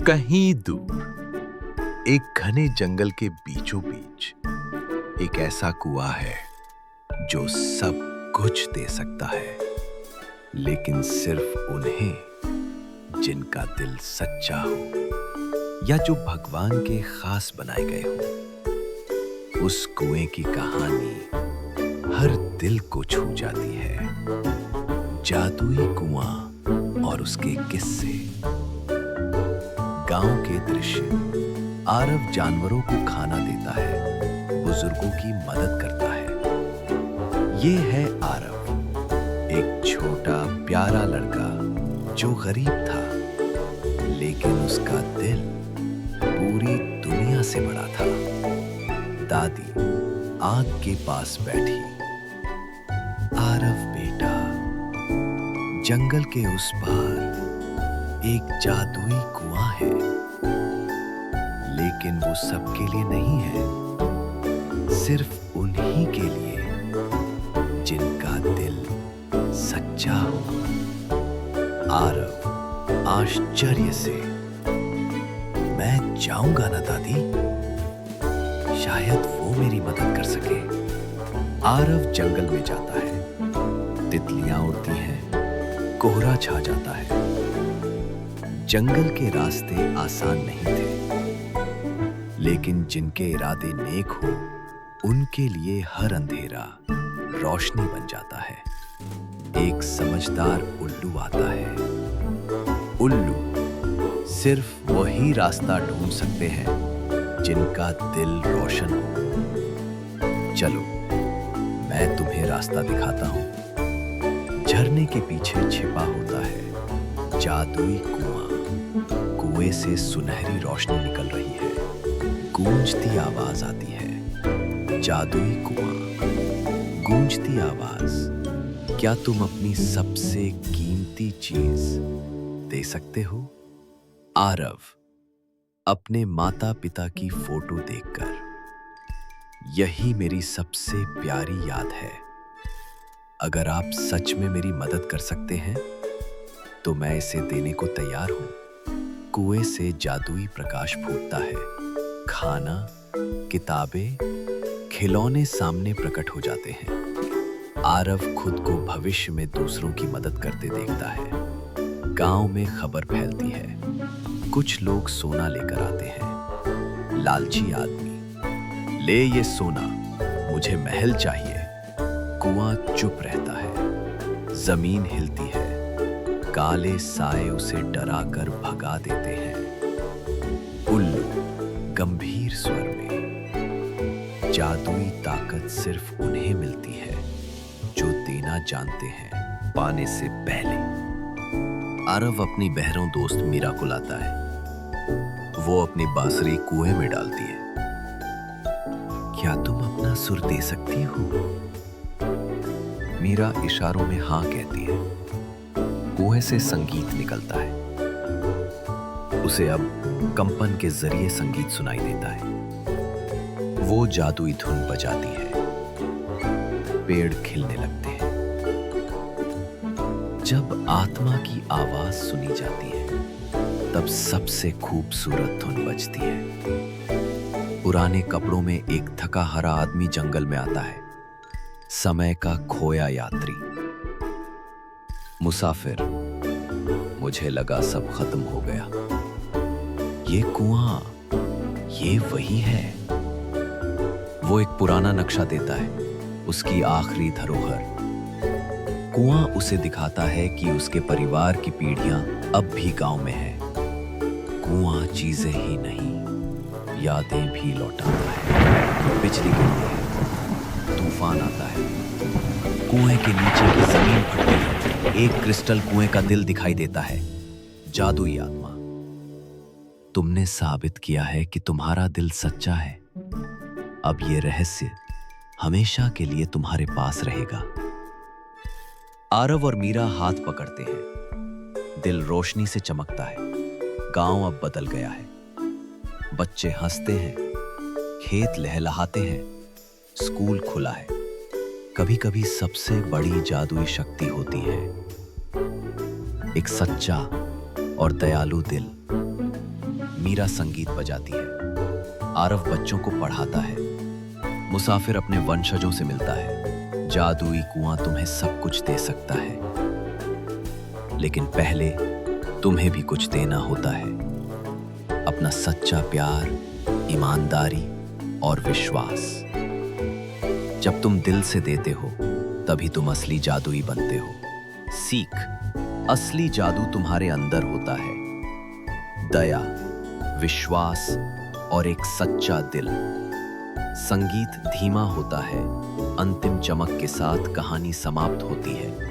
कहीं दूर एक घने जंगल के बीचों बीच एक ऐसा कुआं है जो सब कुछ दे सकता है, लेकिन सिर्फ उन्हें जिनका दिल सच्चा हो या जो भगवान के खास बनाए गए हों। उस कुएं की कहानी हर दिल को छू जाती है। जादुई कुआं और उसके किस्से। गांव के दृश्य। आरव जानवरों को खाना देता है, बुजुर्गों की मदद करता है। ये है आरव, एक छोटा प्यारा लड़का जो गरीब था, लेकिन उसका दिल पूरी दुनिया से बड़ा था। दादी आग के पास बैठी। आरव बेटा, जंगल के उस पार एक जादुई कुआं है, लेकिन वो सबके लिए नहीं है, सिर्फ उन्हीं के लिए जिनका दिल सच्चा हो। आरव आश्चर्य से, मैं जाऊंगा ना दादी, शायद वो मेरी मदद कर सके। आरव जंगल में जाता है। तितलियां उड़ती हैं, कोहरा छा जाता है। जंगल के रास्ते आसान नहीं थे, लेकिन जिनके इरादे नेक हो, उनके लिए हर अंधेरा रोशनी बन जाता है। एक समझदार उल्लू आता है। उल्लू सिर्फ वही रास्ता ढूंढ सकते हैं जिनका दिल रोशन हो। चलो, मैं तुम्हें रास्ता दिखाता हूं। झरने के पीछे छिपा होता है जादुई कुआं। कुएं से सुनहरी रोशनी निकल रही है। गूंजती आवाज आती है। जादुई कुआं, गूंजती आवाज। क्या तुम अपनी सबसे कीमती चीज दे सकते हो? आरव अपने माता पिता की फोटो देखकर, यही मेरी सबसे प्यारी याद है। अगर आप सच में मेरी मदद कर सकते हैं, तो मैं इसे देने को तैयार हूं। कुएं से जादुई प्रकाश फूटता है। खाना, किताबें, खिलौने सामने प्रकट हो जाते हैं। आरव खुद को भविष्य में दूसरों की मदद करते देखता है। गांव में खबर फैलती है। कुछ लोग सोना लेकर आते हैं। लालची आदमी, ले ये सोना, मुझे महल चाहिए। कुआं चुप रहता है। जमीन हिलती है। काले साए उसे डराकर भगा देते हैं। उल्लू गंभीर स्वर में, जादुई ताकत सिर्फ उन्हें मिलती है जो देना जानते हैं पाने से पहले। आरव अपनी बहरों दोस्त मीरा को लाता है। वो अपनी बांसुरी कुएं में डालती है। क्या तुम अपना सुर दे सकती हो? मीरा इशारों में हां कहती है। कुएं से संगीत निकलता है। उसे अब कंपन के जरिए संगीत सुनाई देता है। वो जादुई धुन बजाती है। पेड़ खिलने लगते हैं। जब आत्मा की आवाज सुनी जाती है, तब सबसे खूबसूरत धुन बजती है। पुराने कपड़ों में एक थका हारा आदमी जंगल में आता है। समय का खोया यात्री। मुसाफिर, मुझे लगा सब खत्म हो गया। ये कुआं, ये वही है। वो एक पुराना नक्शा देता है, उसकी आखिरी धरोहर। कुआं उसे दिखाता है कि उसके परिवार की पीढ़ियां अब भी गांव में है। कुआं चीजें ही नहीं, यादें भी लौटाता है। बिजली गिरती है, तूफान आता है, कुएं के नीचे की जमीन फटती है। एक क्रिस्टल कुएं का दिल दिखाई देता है। जादुई आत्मा, तुमने साबित किया है कि तुम्हारा दिल सच्चा है। अब ये रहस्य हमेशा के लिए तुम्हारे पास रहेगा। आरव और मीरा हाथ पकड़ते हैं। दिल रोशनी से चमकता है। गांव अब बदल गया है। बच्चे हंसते हैं, खेत लहलहाते हैं, स्कूल खुला है। कभी कभी सबसे बड़ी जादुई शक्ति होती है एक सच्चा और दयालु दिल। मीरा संगीत बजाती है, आरव बच्चों को पढ़ाता है, मुसाफिर अपने वंशजों से मिलता है। जादुई कुआं तुम्हें सब कुछ दे सकता है, लेकिन पहले तुम्हें भी कुछ देना होता है, अपना सच्चा प्यार, ईमानदारी और विश्वास। जब तुम दिल से देते हो तभी तुम असली जादुई बनते हो। सीख, असली जादू तुम्हारे अंदर होता है। दया, विश्वास और एक सच्चा दिल। संगीत धीमा होता है, अंतिम चमक के साथ कहानी समाप्त होती है।